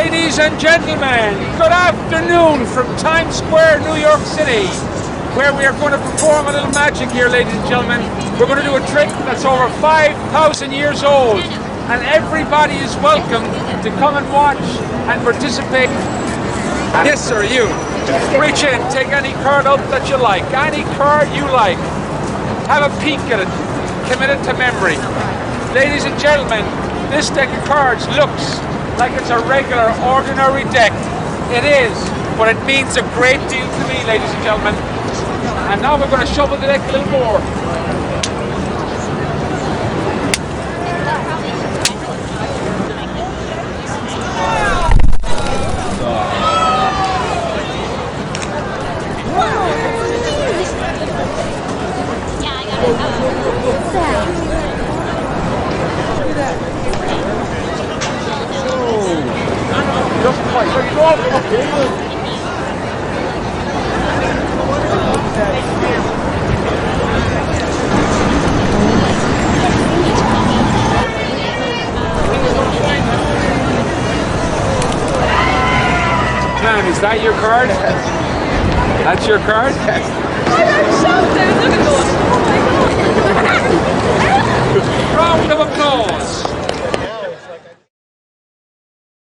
Ladies and gentlemen, good afternoon from Times Square, New York City, where we are going to perform a little magic here, ladies and gentlemen. We're going to do a trick that's over 5,000 years old, and everybody is welcome to come and watch and participate. Yes, sir, you. Reach in, take any card out that you like, any card you like. Have a peek at it, commit it to memory. Ladies and gentlemen, this deck of cards looks like it's a regular, ordinary deck. It is, but it means a great deal to me, ladies and gentlemen. And now we're going to shovel the deck a little more. Just quite. So you go up. Ma'am, is that your card? That's your card? Round of applause.